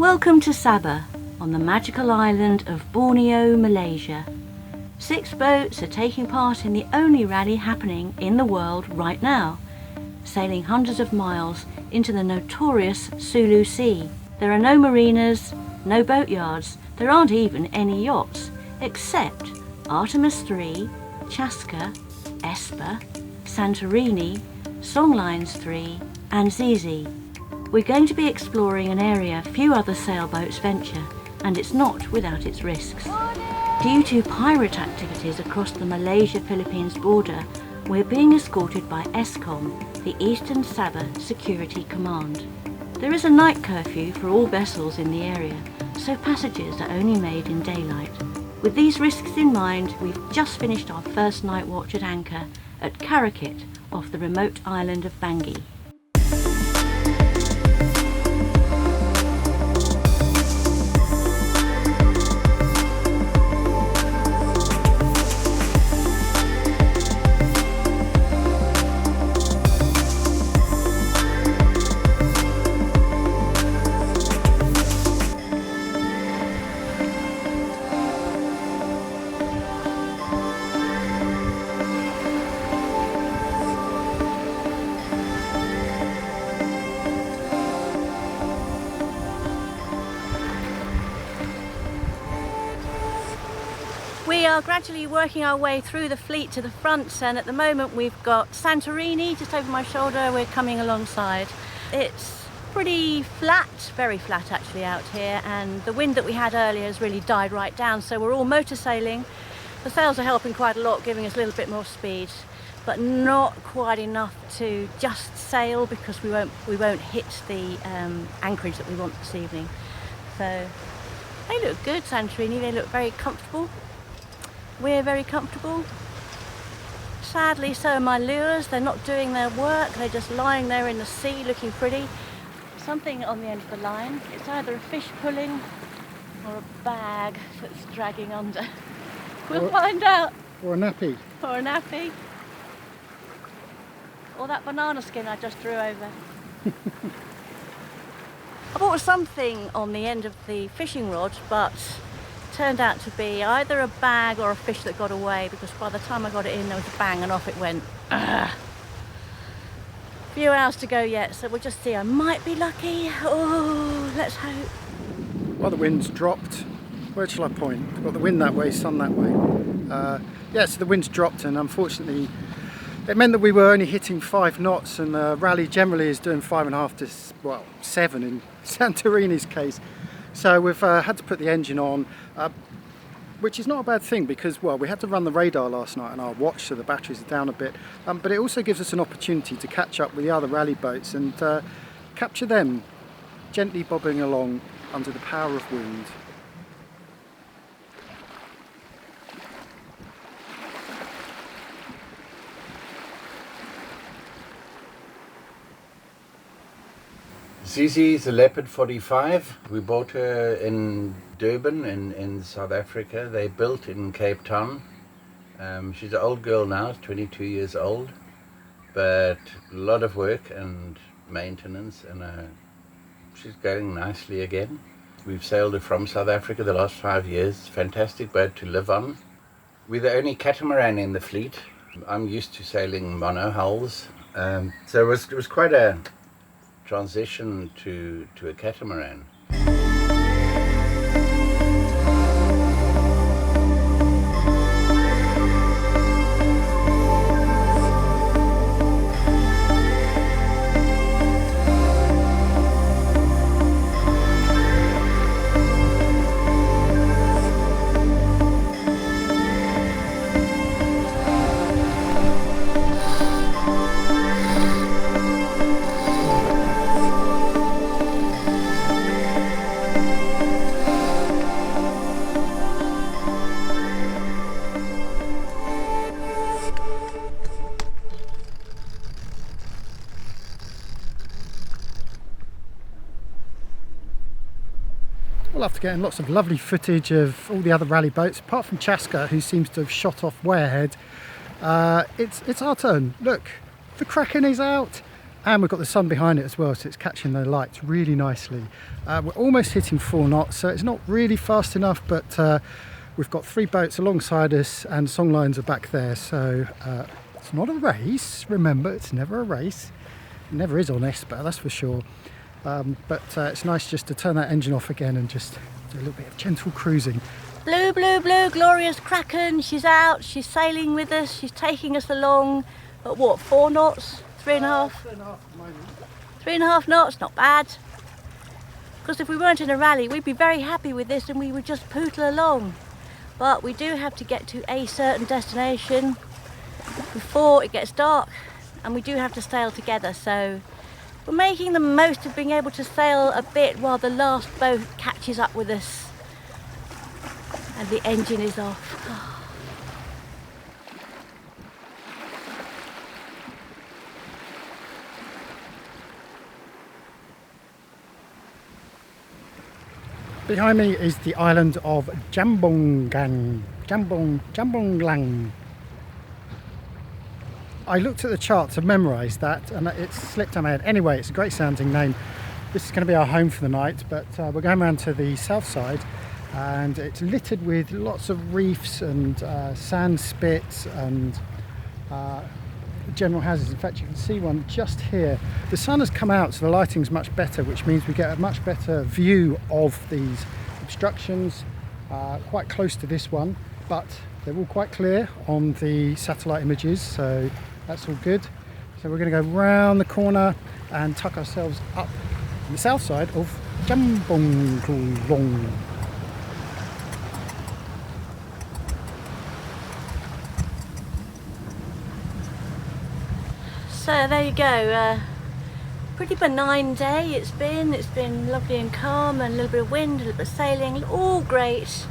Welcome to Sabah, on the magical island of Borneo, Malaysia. 6 boats are taking part in the only rally happening in the world right now, sailing hundreds of miles into the notorious Sulu Sea. There are no marinas, no boatyards, there aren't even any yachts, except Artemis 3, Chaska, Esper, Santorini, Songlines 3 and ZZ. We're going to be exploring an area few other sailboats venture, and it's not without its risks. Due to pirate activities across the Malaysia-Philippines border, we're being escorted by ESCOM, the Eastern Sabah Security Command. There is a night curfew for all vessels in the area, so passages are only made in daylight. With these risks in mind, we've just finished our first night watch at anchor at Karakit off the remote island of Bangi. We are gradually working our way through the fleet to the front, and at the moment we've got Santorini just over my shoulder. We're coming alongside. It's pretty flat, very flat actually out here, and the wind that we had earlier has really died right down, so we're all motor sailing. The sails are helping quite a lot, giving us a little bit more speed, but not quite enough to just sail because we won't hit the anchorage that we want this evening. So they look good, Santorini, they look very comfortable. We're very comfortable. Sadly, so are my lures. They're not doing their work. They're just lying there in the sea looking pretty. Something on the end of the line. It's either a fish pulling or a bag that's dragging under. We'll find out. Or a nappy. Or a nappy. Or that banana skin I just threw over. I bought something on the end of the fishing rod, but turned out to be either a bag or a fish that got away, because by the time I got it in there was a bang and off it went. Few hours to go yet, so we'll just see. I might be lucky. Oh, let's hope. Well, the wind's dropped. Where shall I point? We've got the wind that way, sun that way. Yeah, so the wind's dropped, and unfortunately it meant that we were only hitting 5 knots, and the rally generally is doing 5.5 to, well, 7 in Santorini's case. So we've had to put the engine on, which is not a bad thing because, well, we had to run the radar last night on our watch, so the batteries are down a bit. But it also gives us an opportunity to catch up with the other rally boats and capture them gently bobbing along under the power of wind. ZZ is a Leopard 45. We bought her in Durban in South Africa. They built in Cape Town. She's an old girl now, 22 years old, but a lot of work and maintenance, and she's going nicely again. We've sailed her from South Africa the last 5 years. Fantastic boat to live on. We're the only catamaran in the fleet. I'm used to sailing monohulls, so it was quite a transition to a catamaran. We'll have to get in lots of lovely footage of all the other rally boats, apart from Chaska, who seems to have shot off way ahead. It's our turn. Look, the Kraken is out. and we've got the sun behind it as well, so it's catching the lights really nicely. We're almost hitting 4 knots, so it's not really fast enough, but we've got 3 boats alongside us and song lines are back there, so it's not a race. Remember, it's never a race. It never is on Esper, that's for sure. But it's nice just to turn that engine off again and just do a little bit of gentle cruising. Blue, blue, blue, glorious Kraken. She's out, she's sailing with us, she's taking us along at what, 4 knots? 3.5? 3.5 at the moment. 3.5 knots, not bad. Because if we weren't in a rally, we'd be very happy with this and we would just pootle along. But we do have to get to a certain destination before it gets dark, and we do have to sail together, so we're making the most of being able to sail a bit while the last boat catches up with us and the engine is off. Behind me is the island of Jambonglang. I looked at the chart to memorise that and it slipped on my head. Anyway, it's a great sounding name. This is going to be our home for the night, but we're going around to the south side and it's littered with lots of reefs and sand spits and general houses. In fact, you can see one just here. The sun has come out, so the lighting's much better, which means we get a much better view of these obstructions, quite close to this one, but they're all quite clear on the satellite images, so that's all good. So we're going to go round the corner and tuck ourselves up on the south side of Jambonglang. So there you go, pretty benign day it's been lovely and calm, and a little bit of wind, a little bit of sailing, all great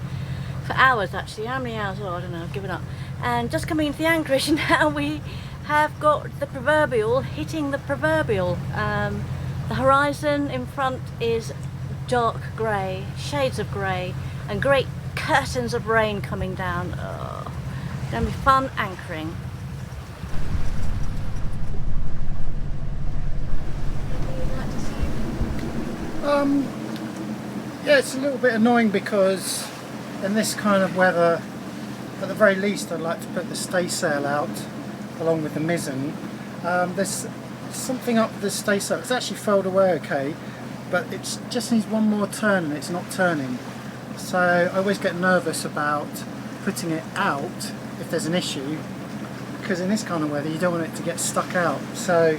for hours actually. How many hours? Oh, I don't know, I've given up. And just coming into the anchorage now, we have got the proverbial hitting the proverbial. The horizon in front is dark grey, shades of grey, and great curtains of rain coming down. Oh, it's going to be fun anchoring. Yeah, it's a little bit annoying because in this kind of weather, at the very least, I'd like to put the staysail out along with the mizzen. There's something up the staysail. It's actually furled away okay, but it just needs one more turn and it's not turning. So I always get nervous about putting it out if there's an issue, because in this kind of weather you don't want it to get stuck out. So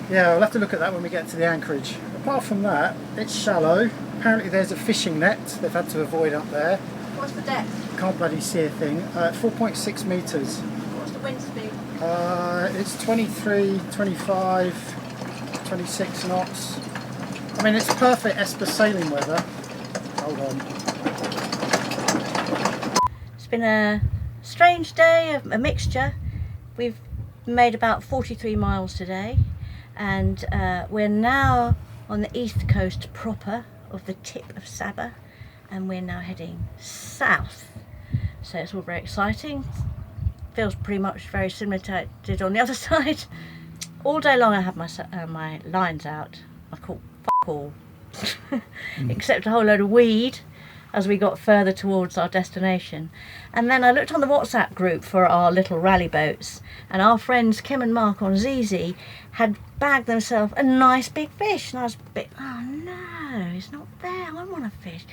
yeah, I'll have to look at that when we get to the anchorage. Apart from that, it's shallow. Apparently there's a fishing net they've had to avoid up there. What's the depth? Can't bloody see a thing. 4.6 metres. What's the wind speed? It's 23, 25, 26 knots. I mean, it's perfect Esper sailing weather. Hold on. It's been a strange day, a mixture. We've made about 43 miles today, and we're now on the east coast proper of the tip of Sabah, and we're now heading south. So it's all very exciting. Feels pretty much very similar to it did on the other side. All day long I have my lines out. I caught f*** all. Except a whole load of weed as we got further towards our destination. And then I looked on the WhatsApp group for our little rally boats, and our friends Kim and Mark on ZZ had bagged themselves a nice big fish, and I was a bit, oh no, it's not there, I want a fish.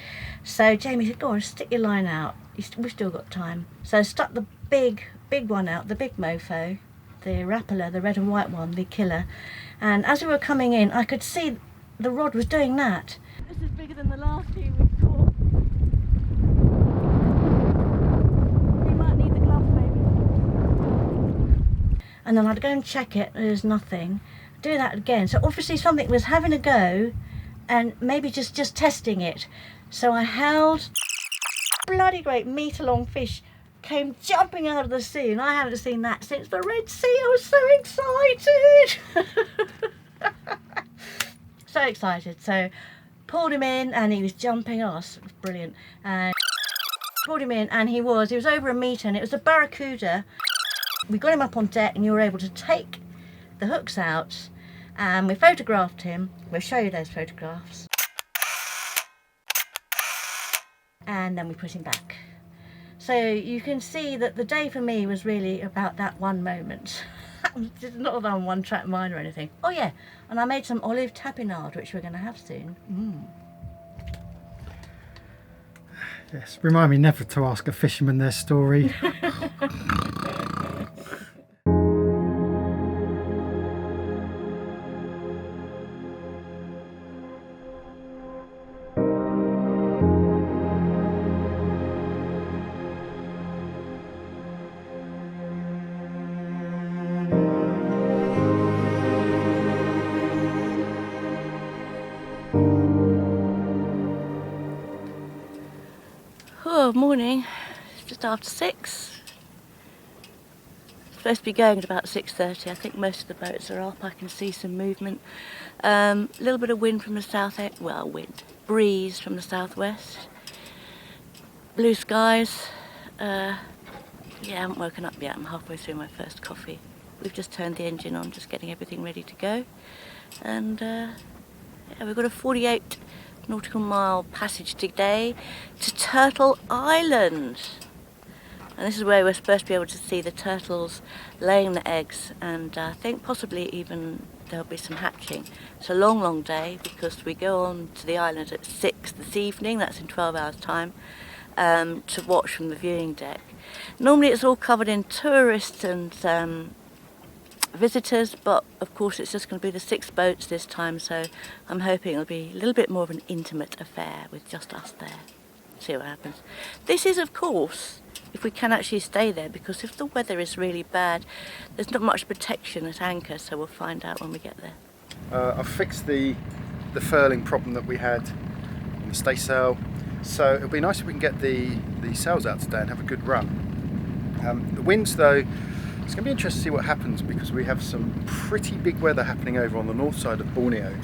So Jamie said, go on, stick your line out, we've still got time. So I stuck the big one out, the big mofo, the Propeller, the red and white one, the killer, and as we were coming in I could see the rod was doing that. This is bigger than the last few we caught. We might need the gloves maybe. And then I'd go and check it, there's nothing. Do that again. So obviously something was having a go and maybe just testing it. So I held bloody great metre-long fish came jumping out of the sea, and I haven't seen that since the Red Sea. I was so excited. So excited. So pulled him in and he was jumping us. It was brilliant. And pulled him in and he was over a metre, and it was a Barracuda. We got him up on deck and you were able to take the hooks out and we photographed him. We'll show you those photographs. And then we put him back. So you can see that the day for me was really about that one moment. It's not on one track mind or anything. Oh yeah, and I made some olive tapenade, which we're going to have soon. Yes, remind me never to ask a fisherman their story. Oh, morning. It's just after 6. Supposed to be going at about 6:30. I think most of the boats are up. I can see some movement. A little bit of wind from the south, breeze from the southwest. Blue skies. Yeah, I haven't woken up yet. I'm halfway through my first coffee. We've just turned the engine on, just getting everything ready to go. And yeah, we've got a 48 nautical mile passage today to Turtle Island, and this is where we're supposed to be able to see the turtles laying the eggs, and I think possibly even there'll be some hatching. It's a long day because we go on to the island at 6 this evening, that's in 12 hours time, to watch from the viewing deck. Normally it's all covered in tourists and visitors, but of course it's just going to be the 6 boats this time, so I'm hoping it'll be a little bit more of an intimate affair with just us there. See what happens. This is, of course, if we can actually stay there, because if the weather is really bad, there's not much protection at anchor, so we'll find out when we get there. I've fixed the furling problem that we had on the staysail, so it'll be nice if we can get the sails out today and have a good run. The winds though, it's going to be interesting to see what happens, because we have some pretty big weather happening over on the north side of Borneo,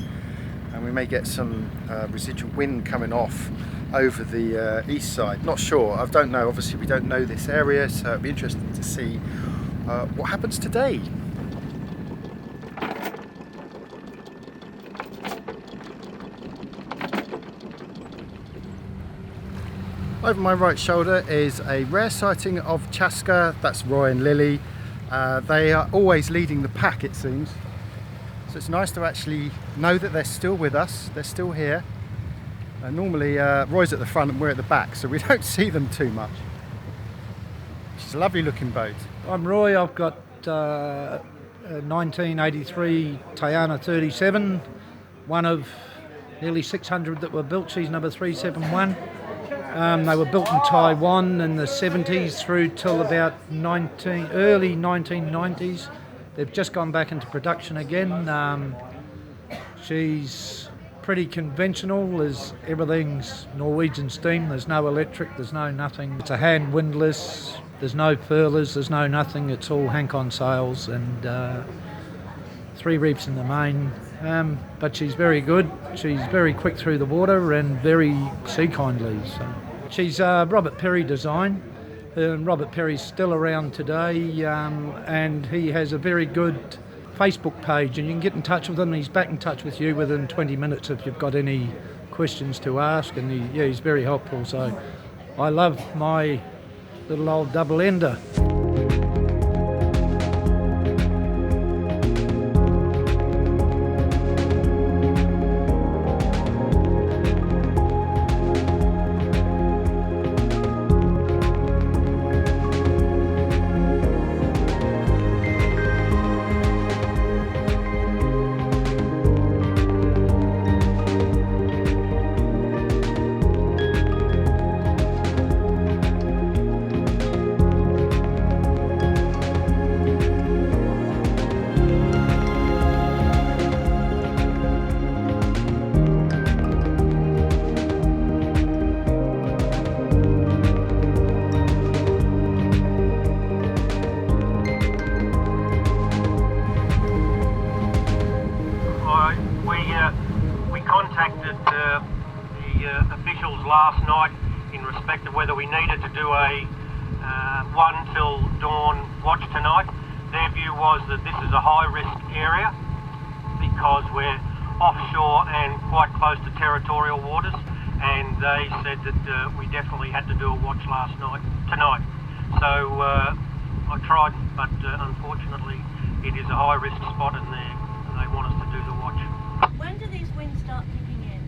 and we may get some residual wind coming off over the east side. Not sure, I don't know, obviously we don't know this area, so it'll be interesting to see what happens today. Over my right shoulder is a rare sighting of Chaska. That's Roy and Lily. They are always leading the pack, it seems. So it's nice to actually know that they're still with us, they're still here. Normally Roy's at the front and we're at the back, so we don't see them too much. It's a lovely looking boat. I'm Roy, I've got a 1983 Tayana 37, one of nearly 600 that were built. She's number 371. They were built in Taiwan in the 70s through till about early 1990s. They've just gone back into production again. She's pretty conventional, as everything's Norwegian steam. There's no electric, there's no nothing. It's a hand windlass, there's no furlers, there's no nothing. It's all hank-on sails and 3 reefs in the main. But she's very good. She's very quick through the water and very sea kindly. So she's Robert Perry design. Robert Perry's still around today, and he has a very good Facebook page, and you can get in touch with him. He's back in touch with you within 20 minutes if you've got any questions to ask, and he's very helpful. So I love my little old double ender. contacted the officials last night in respect of whether we needed to do a 1 till dawn watch tonight. Their view was that this is a high risk area because we're offshore and quite close to territorial waters, and they said that we definitely had to do a watch tonight. So I tried, but unfortunately it is a high risk spot in there, and they want us to do the watch. When do these winds start kicking in?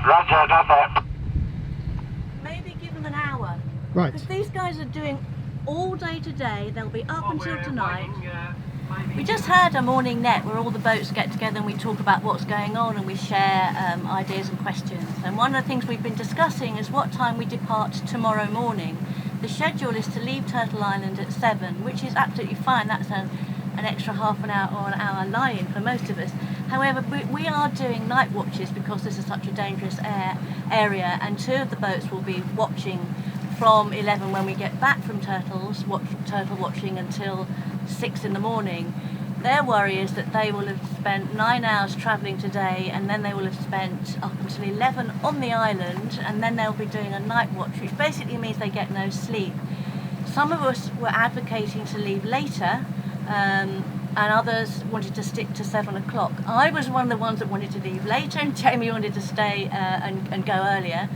Roger, got that. Maybe give them an hour. Right. Because these guys are doing all day today, they'll be up until tonight. We just had a morning net where all the boats get together and we talk about what's going on and we share ideas and questions. And one of the things we've been discussing is what time we depart tomorrow morning. The schedule is to leave Turtle Island at 7, which is absolutely fine. That's an extra half an hour or an hour lie-in for most of us. However, we are doing night watches because this is such a dangerous area, and 2 of the boats will be watching from 11 when we get back from turtle watching until 6 in the morning. Their worry is that they will have spent 9 hours travelling today, and then they will have spent up until 11 on the island, and then they'll be doing a night watch, which basically means they get no sleep. Some of us were advocating to leave later, and others wanted to stick to 7 o'clock. I was one of the ones that wanted to leave later, and Jamie wanted to stay and go earlier.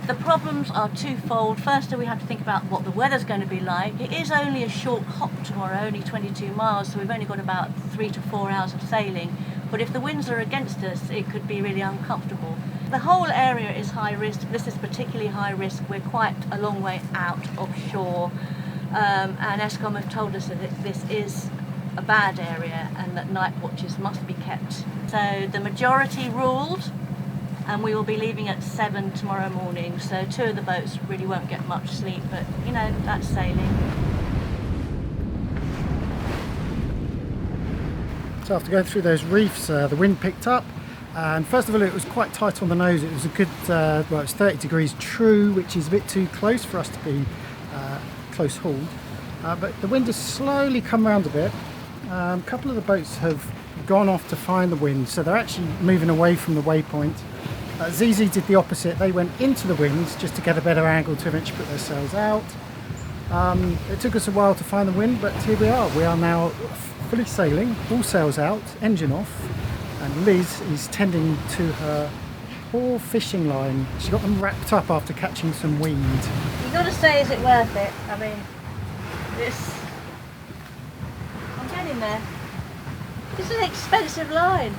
The problems are twofold. First, we have to think about what the weather's going to be like. It is only a short hop tomorrow, only 22 miles, so we've only got about 3 to 4 hours of sailing. But if the winds are against us, it could be really uncomfortable. The whole area is high risk. This is particularly high risk. We're quite a long way out offshore, and Eskom have told us that this is a bad area and that night watches must be kept. So the majority ruled, and we will be leaving at 7 tomorrow morning, so 2 of the boats really won't get much sleep, but you know, that's sailing. So after going through those reefs, the wind picked up, and first of all it was quite tight on the nose. It was a good, well, it was 30 degrees true, which is a bit too close for us to be close hauled, but the wind has slowly come around a bit. A couple of the boats have gone off to find the wind, so they're actually moving away from the waypoint. ZZ did the opposite. They went into the winds just to get a better angle to eventually put their sails out. It took us a while to find the wind, but here we are. We are now fully sailing, all sails out, engine off, and Liz is tending to her poor fishing line. She got them wrapped up after catching some weed. You've got to say, is it worth it? I mean, I'm getting there. This is an expensive line.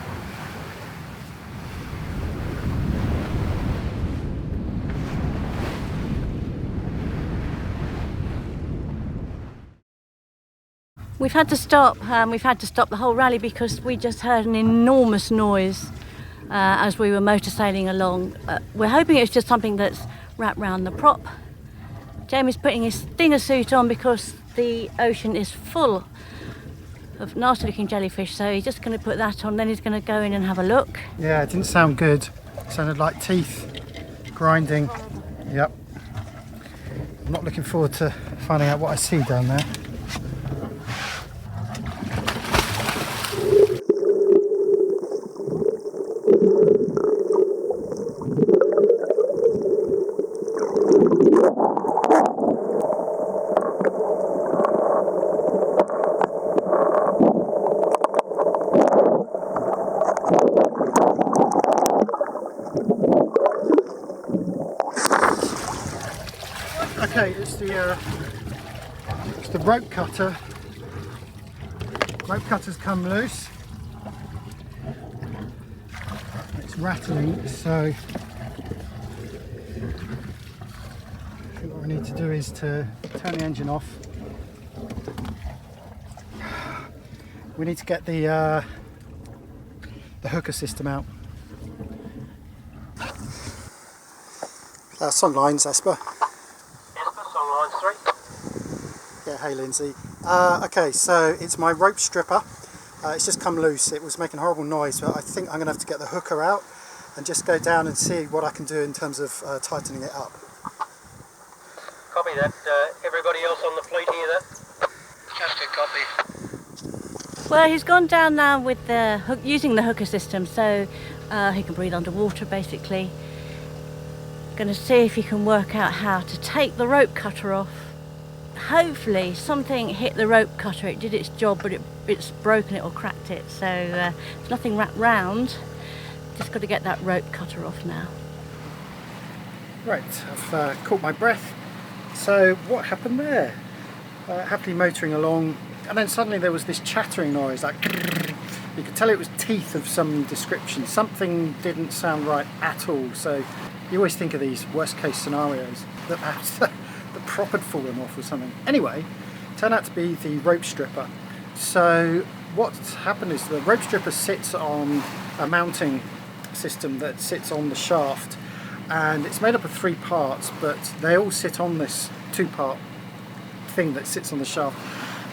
We've had to stop the whole rally because we just heard an enormous noise as we were motor sailing along. We're hoping it's just something that's wrapped round the prop. Jamie's putting his stinger suit on because the ocean is full of nasty looking jellyfish, so he's just going to put that on, then he's going to go in and have a look. Yeah, it didn't sound good. It sounded like teeth grinding. Yep. I'm not looking forward to finding out what I see down there. Okay, it's the rope cutter. Rope cutter's come loose. It's rattling, so I think what we need to do is to turn the engine off. We need to get the hooker system out. Sun lines, Esper. Yeah, hey Lindsay. Okay, so it's my rope stripper. It's just come loose. It was making a horrible noise, but I think I'm going to have to get the hooker out and just go down and see what I can do in terms of tightening it up. Copy that. Everybody else on the fleet hear that? Just a copy. Well, he's gone down now with the hook, using the hooker system, so he can breathe underwater basically. Going to see if he can work out how to take the rope cutter off hopefully something hit the rope cutter. It did its job, but it's broken it or cracked it, so there's nothing wrapped round. Just got to get that rope cutter off now. Right, I've caught my breath. So what happened there? Happily motoring along, and then suddenly there was this chattering noise, like you could tell it was teeth of some description. Something didn't sound right at all. So you always think of these worst case scenarios, that perhaps the prop had fallen off or something. Anyway, turned out to be the rope stripper. So what's happened is the rope stripper sits on a mounting system that sits on the shaft, and it's made up of 3 parts, but they all sit on this 2-part thing that sits on the shaft.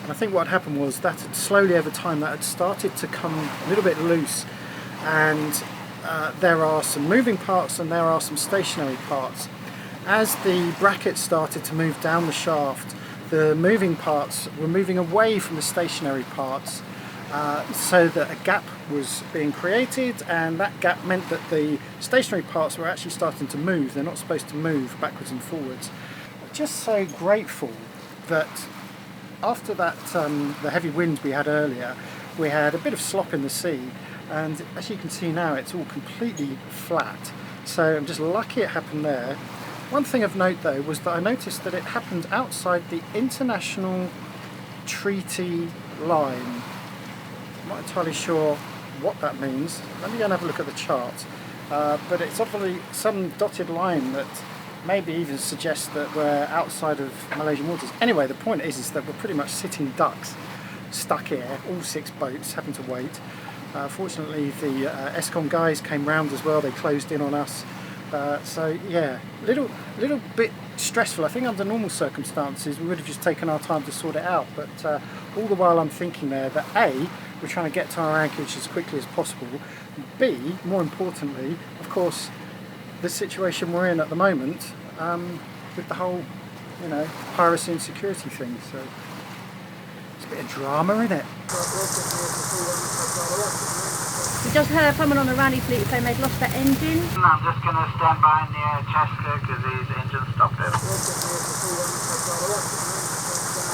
And I think what had happened was that had slowly over time that had started to come a little bit loose, and there are some moving parts and there are some stationary parts. As the bracket started to move down the shaft, the moving parts were moving away from the stationary parts, so that a gap was being created, and that gap meant that the stationary parts were actually starting to move. They're not supposed to move backwards and forwards. Just so grateful that after that the heavy wind we had earlier, we had a bit of slop in the sea, and as you can see now it's all completely flat, so I'm just lucky it happened there. One thing of note though was that I noticed that it happened outside the international treaty line. I'm not entirely sure what that means. Let me go and have a look at the chart, but it's obviously some dotted line that maybe even suggests that we're outside of Malaysian waters. Anyway, the point is that we're pretty much sitting ducks, stuck here, all 6 boats, having to wait. Fortunately, the Escom guys came round as well. They closed in on us. So yeah, little bit stressful. I think under normal circumstances we would have just taken our time to sort it out. But all the while I'm thinking there that A, we're trying to get to our anchorage as quickly as possible. B, more importantly, of course, the situation we're in at the moment with the whole, you know, piracy and security thing. So it's a bit of drama, isn't it? We just heard someone on the rally fleet saying they'd lost their engine. I'm just going to stand by near Chaska because his engine stopped it.